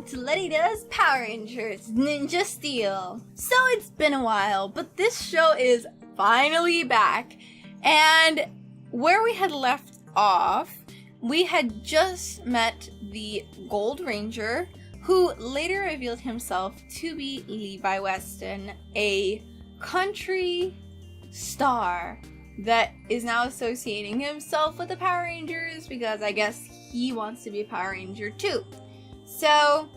welcome to Lety Does Power Rangers Ninja Steel. So it's been a while, but this show is finally back. And where we had left off, we had just met the Gold Ranger, who later revealed himself to be Levi Weston, a country star that is now associating himself with the Power Rangers because I guess he wants to be a Power Ranger too. So,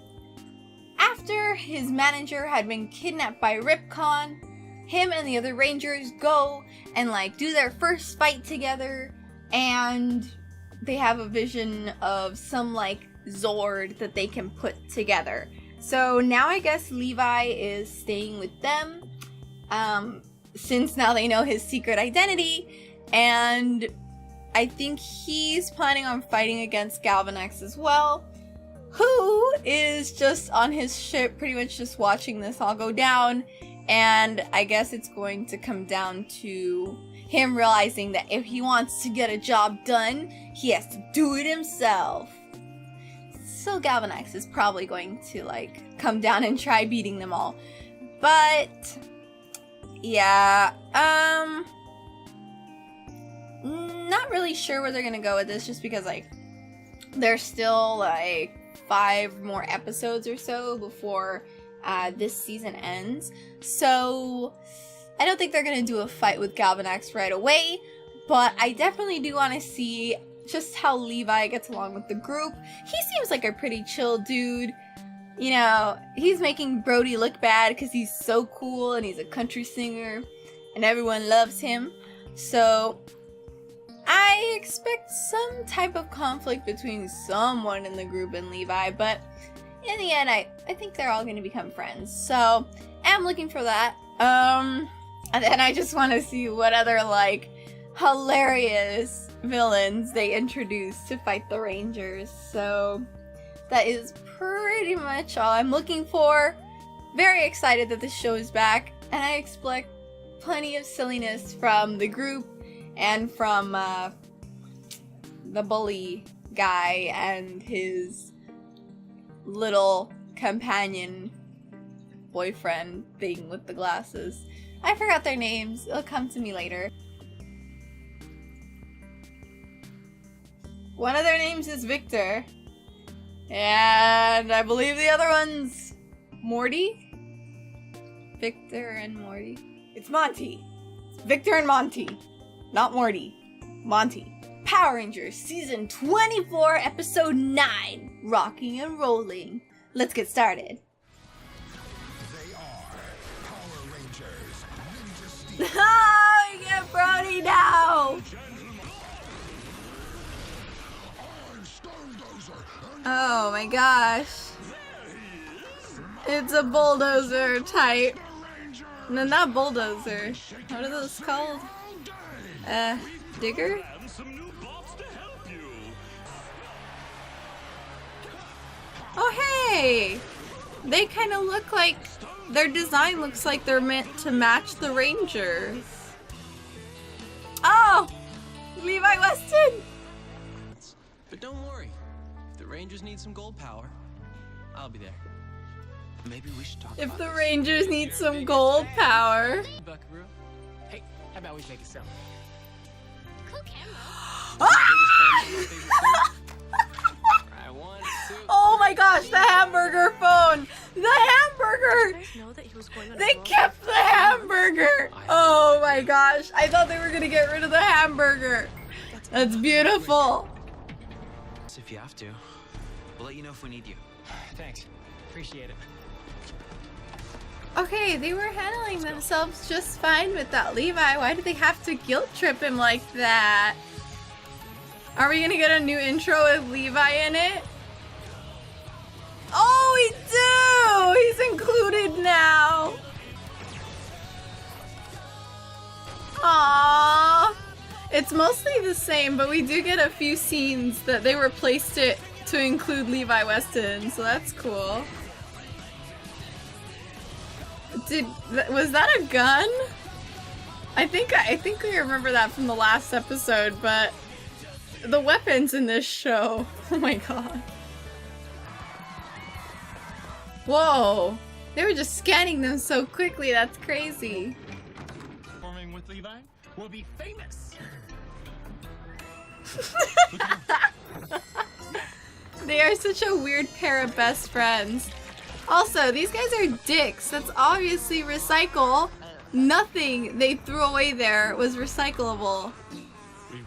after his manager had been kidnapped by Ripcon, him and the other Rangers go and do their first fight together, and they have a vision of some Zord that they can put together. So now I guess Levi is staying with them, since now they know his secret identity, and I think he's planning on fighting against Galvanex as well, who is just on his ship pretty much just watching this all go down, and I guess it's going to come down to him realizing that if he wants to get a job done, he has to do it himself. So Galvanex is probably going to come down and try beating them all. But yeah, not really sure where they're gonna go with this, just because there's still 5 more episodes or so before this season ends. So I don't think they're gonna do a fight with Galvanex right away, but I definitely do want to see just how Levi gets along with the group. He seems like a pretty chill dude. You know, he's making Brody look bad because he's so cool and he's a country singer and everyone loves him. So I expect some type of conflict between someone in the group and Levi, but in the end, I think they're all going to become friends. So I'm looking for that. And then I just want to see what other hilarious villains they introduce to fight the Rangers. So that is pretty much all I'm looking for. Very excited that this show is back, and I expect plenty of silliness from the group and from the bully guy and his little companion boyfriend thing with the glasses. I forgot their names. It'll come to me later. One of their names is Victor. And I believe the other one's Morty? Victor and Morty. It's Monty. It's Victor and Monty. Not Morty. Monty. Power Rangers Season 24, Episode 9. Rocking and rolling. Let's get started. They are Power Rangers Ninja Steel. Oh, get Brody now! Oh my gosh. It's a bulldozer type. No, not bulldozer. What are those called? Digger? Oh hey! They kind of look like, their design looks like they're meant to match the Rangers. Oh! Levi Weston! But don't worry. If the Rangers need some gold power, I'll be there. Maybe we should talk If about the this. Rangers need some gold power. Buckaroo. Hey, how about we make a sell? Cool camera. I want to. Oh my gosh, the hamburger phone! The hamburger! Know that he was going on a They road kept the hamburger! Oh my gosh, I thought they were gonna get rid of the hamburger. That's beautiful. If you have to, we'll let you know if we need you. Thanks. Appreciate it. Okay, they were handling themselves just fine without Levi. Why did they have to guilt trip him like that? Are we gonna get a new intro with Levi in it? Oh, we do! He's included now. Aww. It's mostly the same, but we do get a few scenes that they replaced it to include Levi Weston, so that's cool. Was that a gun? I think I remember that from the last episode, but the weapons in this show, oh my god. Whoa! They were just scanning them so quickly, that's crazy. Performing with Levi, we'll be famous. They are such a weird pair of best friends. Also, these guys are dicks. That's obviously recycle. Nothing they threw away there was recyclable.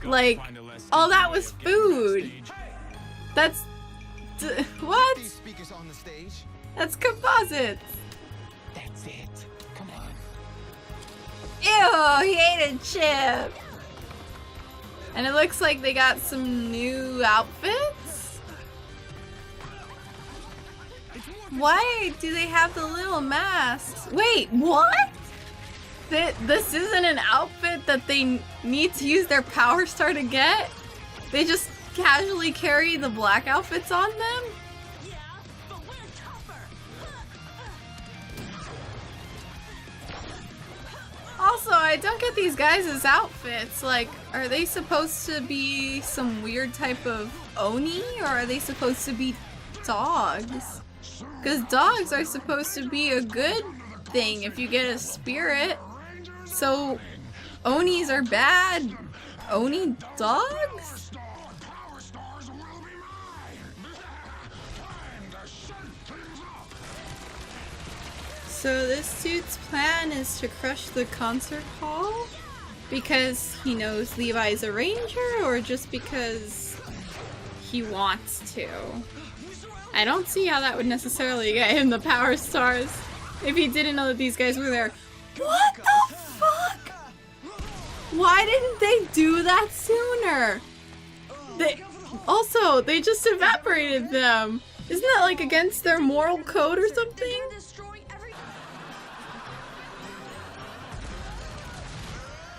Like, oh, that was food. That's... what? These speakers on the stage. That's composites. That's it. Come on. Ew, he ate a chip. And it looks like they got some new outfits. Why do they have the little masks? Wait, what? This isn't an outfit that they need to use their power star to get? They just casually carry the black outfits on them? Yeah, but we're tougher. Also, I don't get these guys' outfits. Like, are they supposed to be some weird type of Oni? Or are they supposed to be dogs? Because dogs are supposed to be a good thing if you get a spirit. So, Onis are bad. Oni dogs? Power stars will be mine. Time to shut things up. So this dude's plan is to crush the concert hall? Because he knows Levi's a ranger, or just because he wants to? I don't see how that would necessarily get him the power stars if he didn't know that these guys were there. What the fuck? Why didn't they do that sooner? They just evaporated them. Isn't that like against their moral code or something?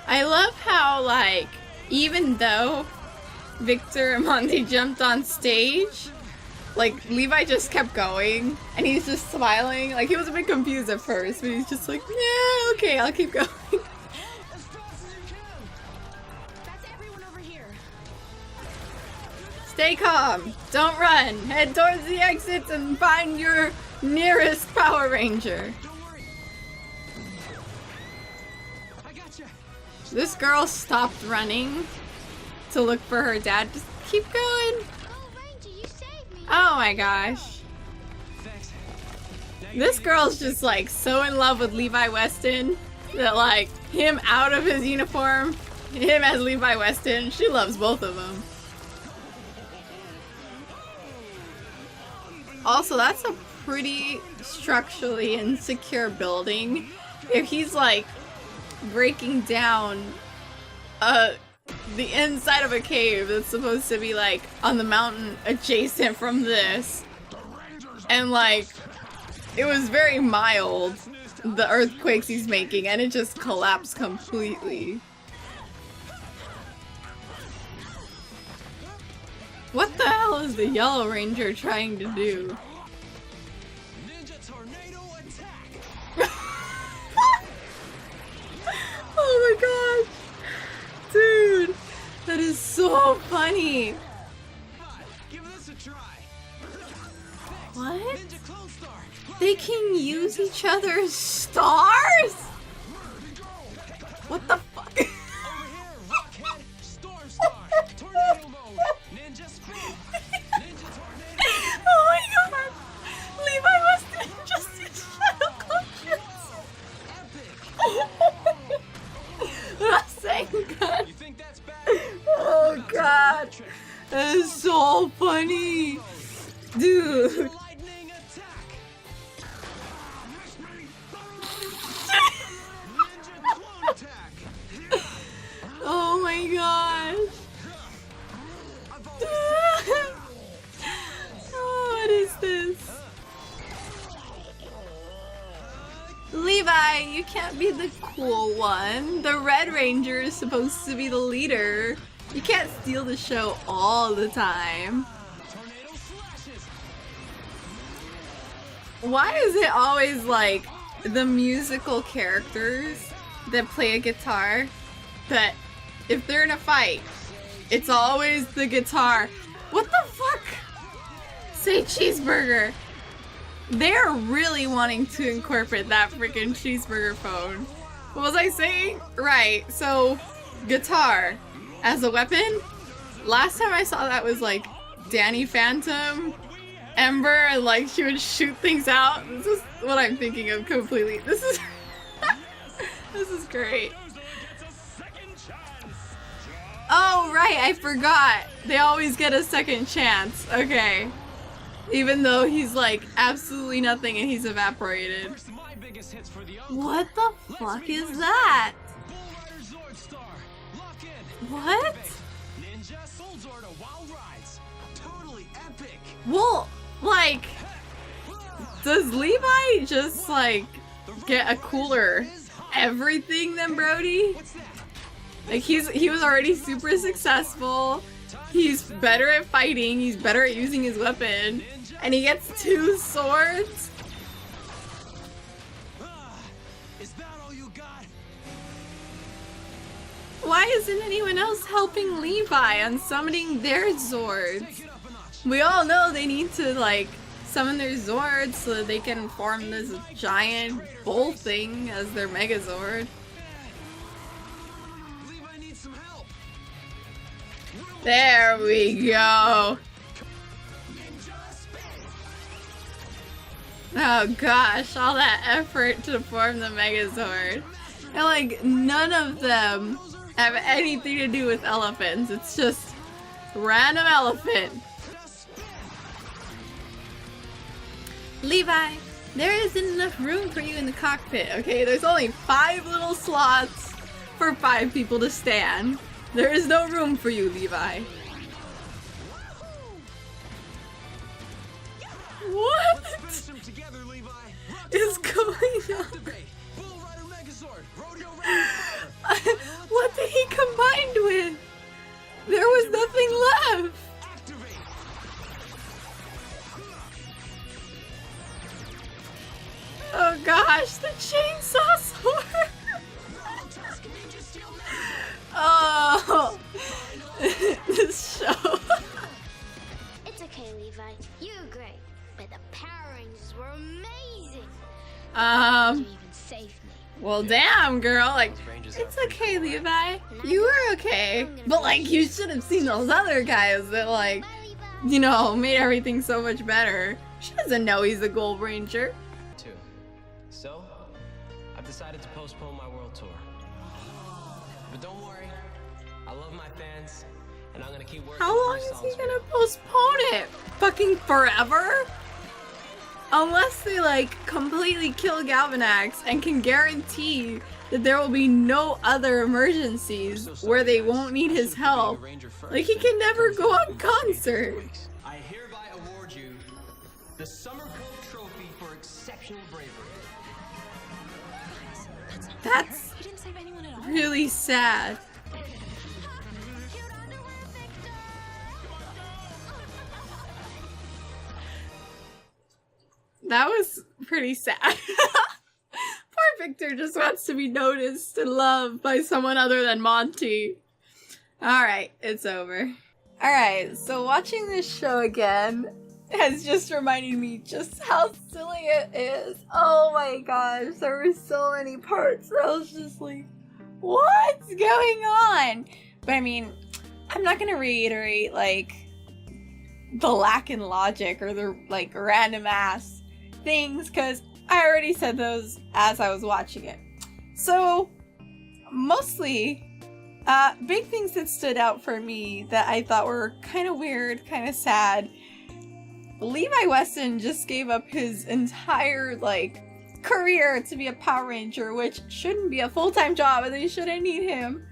I love how, like, even though Victor and Monty jumped on stage, like, Levi just kept going, and he's just smiling. Like, he was a bit confused at first, but he's just like, yeah, okay, I'll keep going. As fast as you can. That's everyone over here. Stay calm. Don't run. Head towards the exits and find your nearest Power Ranger. Don't worry. I gotcha. This girl stopped running to look for her dad. Just keep going. Oh, Ranger, you saved me. Oh my gosh. Thanks. Now This girl's just like so in love with Levi Weston that like him out of his uniform, him as Levi Weston, she loves both of them. Also, that's a pretty structurally insecure building. If he's like breaking down the inside of a cave that's supposed to be like on the mountain adjacent from this, and like it was very mild, the earthquakes he's making, and it just collapsed completely. What the hell is the Yellow Ranger trying to do? Ninja tornado attack. Oh my gosh! Dude, that is so funny! Give this a try. What? Ninja clone star. They can use each other's stars? What the fuck? Over here, Rockhead, Storm Star, Tornado Mode, Ninja Speed, Ninja Tornado. Oh my god! Levi Weston just did Shadow Epic! Thank god! You think that's bad? Oh god! That is so funny! Dude! Lightning attack. Ninja clone attack. Oh my gosh! Oh, what is this? Levi, you can't be the cool one. The Red Ranger is supposed to be the leader. You can't steal the show all the time. Tornado slashes. Why is it always like the musical characters that play a guitar that if they're in a fight, it's always the guitar? What the fuck? Say cheeseburger. they're really wanting to incorporate that freaking cheeseburger phone. What was I saying? Right, so guitar as a weapon. Last time I saw that was like Danny Phantom, Ember, and like she would shoot things out. This is what I'm thinking of completely. This is this is great. Oh right, I forgot. They always get a second chance. Okay. Even though he's like absolutely nothing and he's evaporated. What the fuck is that? What? Well, like, does Levi just like get a cooler everything than Brody? Like he was already super successful. He's better at fighting. He's better at using his weapon, and he gets 2 swords. Is that all you got? Why isn't anyone else helping Levi on summoning their Zords? We all know they need to like summon their Zords so that they can form this giant bull thing as their Megazord. Levi needs some help. There we go. Oh gosh, all that effort to form the Megazord. And like none of them have anything to do with elephants. It's just random elephant. Levi, there isn't enough room for you in the cockpit, okay? There's only 5 little slots for 5 people to stand. There is no room for you, Levi. What is going on? What did he combine with? There was nothing left. Oh gosh, the chainsaw sword! Oh, this show. It's okay, Levi. You were great, but the Power Rangers were amazing. You even saved me. Well, damn, girl. Like, it's okay, Levi. You were okay, but like, you should have seen those other guys that like, you know, made everything so much better. She doesn't know he's a Gold Ranger. So, I've decided to postpone my world tour. But don't worry, I love my fans, and I'm gonna keep working. How long is he gonna postpone it? Fucking forever? Unless they like completely kill Galvanax and can guarantee that there will be no other emergencies where they won't need his help. Like he can never go on concert. I hereby award you the Summer Cove Trophy for exceptional bravery. That's really sad. That was pretty sad. Poor Victor just wants to be noticed and loved by someone other than Monty. Alright, it's over. Alright, so watching this show again has just reminded me just how silly it is. Oh my gosh, there were so many parts where I was just like, what's going on? But I mean, I'm not gonna reiterate like the lack in logic or the like random ass things because I already said those as I was watching it. So mostly big things that stood out for me that I thought were kind of weird, kind of sad. Levi Weston just gave up his entire like career to be a Power Ranger, which shouldn't be a full-time job and they shouldn't need him,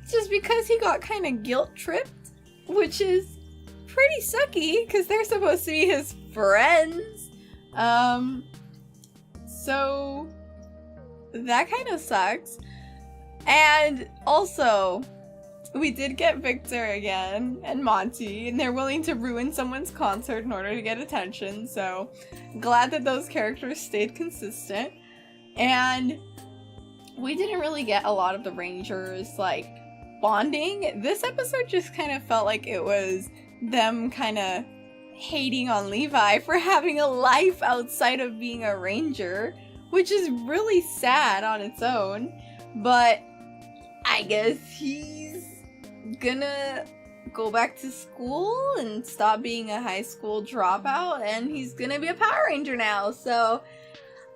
just because he got kind of guilt tripped, which is pretty sucky because they're supposed to be his friends. So that kind of sucks. And also, we did get Victor again and Monty, and they're willing to ruin someone's concert in order to get attention, so glad that those characters stayed consistent. And we didn't really get a lot of the Rangers, like, bonding. This episode just kind of felt like it was them kind of hating on Levi for having a life outside of being a ranger, which is really sad on its own, but I guess he's gonna go back to school and stop being a high school dropout, and he's gonna be a Power Ranger now, so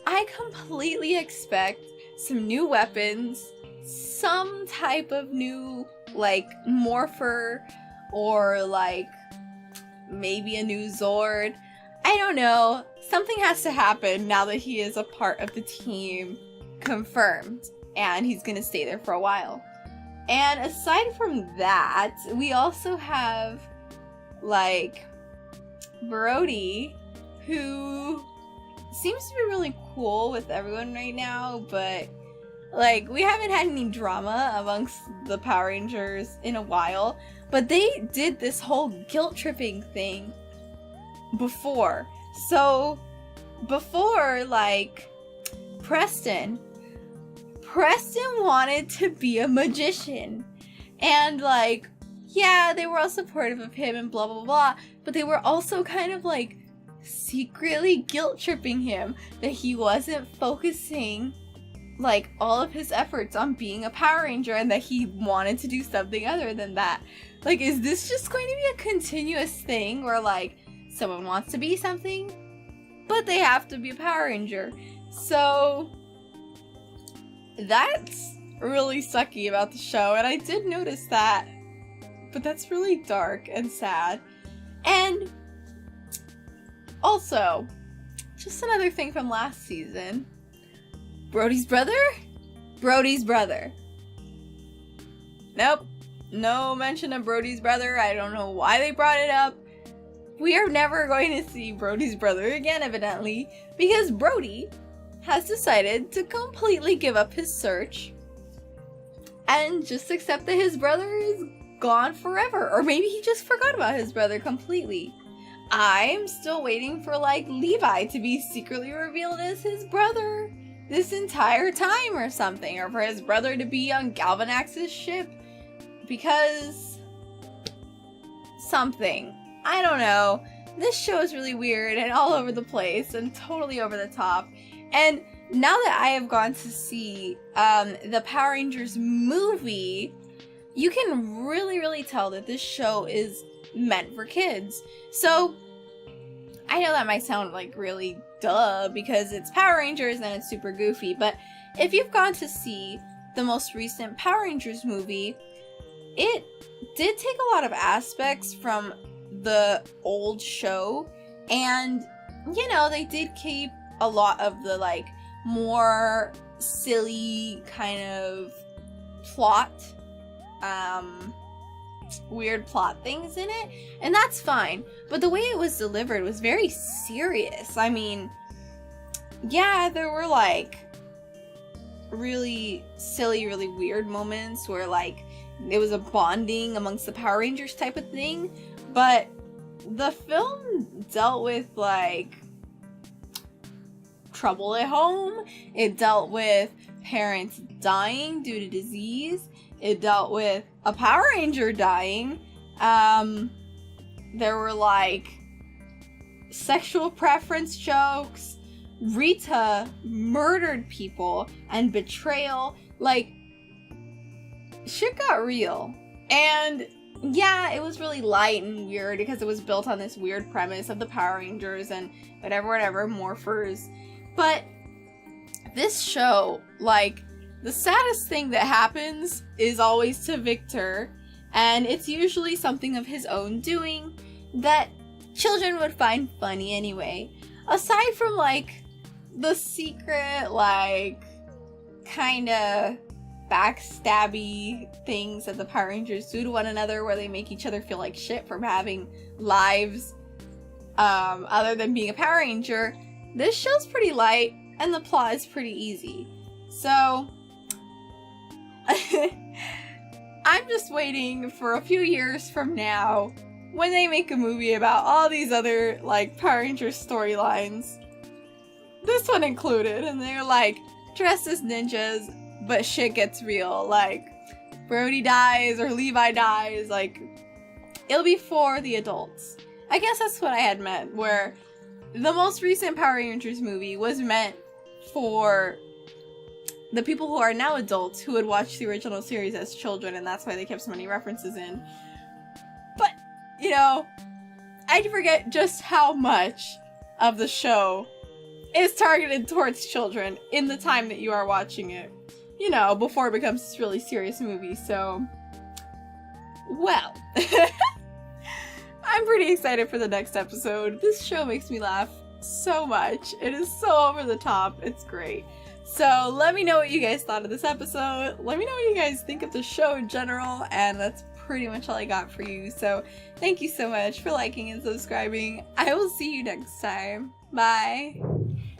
I completely expect some new weapons, some type of new, like, morpher, or, like, maybe a new Zord. I don't know. Something has to happen now that he is a part of the team, confirmed, and he's gonna stay there for a while. And aside from that, we also have, like, Brody, who seems to be really cool with everyone right now, but, like, we haven't had any drama amongst the Power Rangers in a while, but they did this whole guilt-tripping thing before. So, before, like, Preston wanted to be a magician, and, like, yeah, they were all supportive of him and blah blah blah, but they were also kind of, like, secretly guilt-tripping him that he wasn't focusing, like, all of his efforts on being a Power Ranger, and that he wanted to do something other than that. Like, is this just going to be a continuous thing where, like, someone wants to be something, but they have to be a Power Ranger? So that's really sucky about the show, and I did notice that, but that's really dark and sad. And also, just another thing from last season, Brody's brother? Brody's brother. Nope. No mention of Brody's brother. I don't know why they brought it up. We are never going to see Brody's brother again, evidently, because Brody has decided to completely give up his search and just accept that his brother is gone forever. Or maybe he just forgot about his brother completely. I'm still waiting for, like, Levi to be secretly revealed as his brother this entire time or something, or for his brother to be on Galvanax's ship, because something. I don't know. This show is really weird and all over the place and totally over the top. And now that I have gone to see the Power Rangers movie, you can really tell that this show is meant for kids. So I know that might sound like really duh because it's Power Rangers and it's super goofy, but if you've gone to see the most recent Power Rangers movie, it did take a lot of aspects from the old show, and, you know, they did keep a lot of the, like, more silly kind of plot, weird plot things in it, and that's fine. But the way it was delivered was very serious. I mean, yeah, there were, like, really silly, really weird moments where, like, it was a bonding amongst the Power Rangers type of thing, but the film dealt with, like, trouble at home. It dealt with parents dying due to disease. It dealt with a Power Ranger dying. There were, like, sexual preference jokes. Rita murdered people and betrayal. Like, shit got real. And yeah, it was really light and weird because it was built on this weird premise of the Power Rangers and whatever, morphers. But this show, like, the saddest thing that happens is always to Victor, and it's usually something of his own doing that children would find funny anyway. Aside from, like, the secret, like, kinda backstabby things that the Power Rangers do to one another where they make each other feel like shit from having lives other than being a Power Ranger, this show's pretty light and the plot is pretty easy. So I'm just waiting for a few years from now when they make a movie about all these other, like, Power Rangers storylines, this one included, and they're, like, dressed as ninjas, but shit gets real. Like, Brody dies or Levi dies. Like, it'll be for the adults. I guess that's what I had meant, where the most recent Power Rangers movie was meant for the people who are now adults who had watched the original series as children, and that's why they kept so many references in. But, you know, I forget just how much of the show is targeted towards children in the time that you are watching it. You know, before it becomes this really serious movie, so... Well... I'm pretty excited for the next episode. This show makes me laugh so much. It is so over the top. It's great. So let me know what you guys thought of this episode. Let me know what you guys think of the show in general, and that's pretty much all I got for you. So thank you so much for liking and subscribing. I will see you next time. Bye.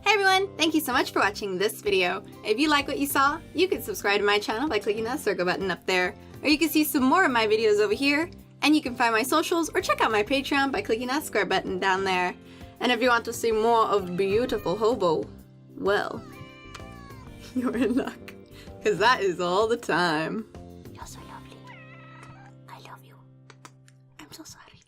Hey everyone, thank you so much for watching this video. If you like what you saw, you can subscribe to my channel by clicking that circle button up there, or you can see some more of my videos over here, and you can find my socials or check out my Patreon by clicking that square button down there. And if you want to see more of beautiful Hobo, well, you're in luck, because that is all the time. You're so lovely. I love you. I'm so sorry.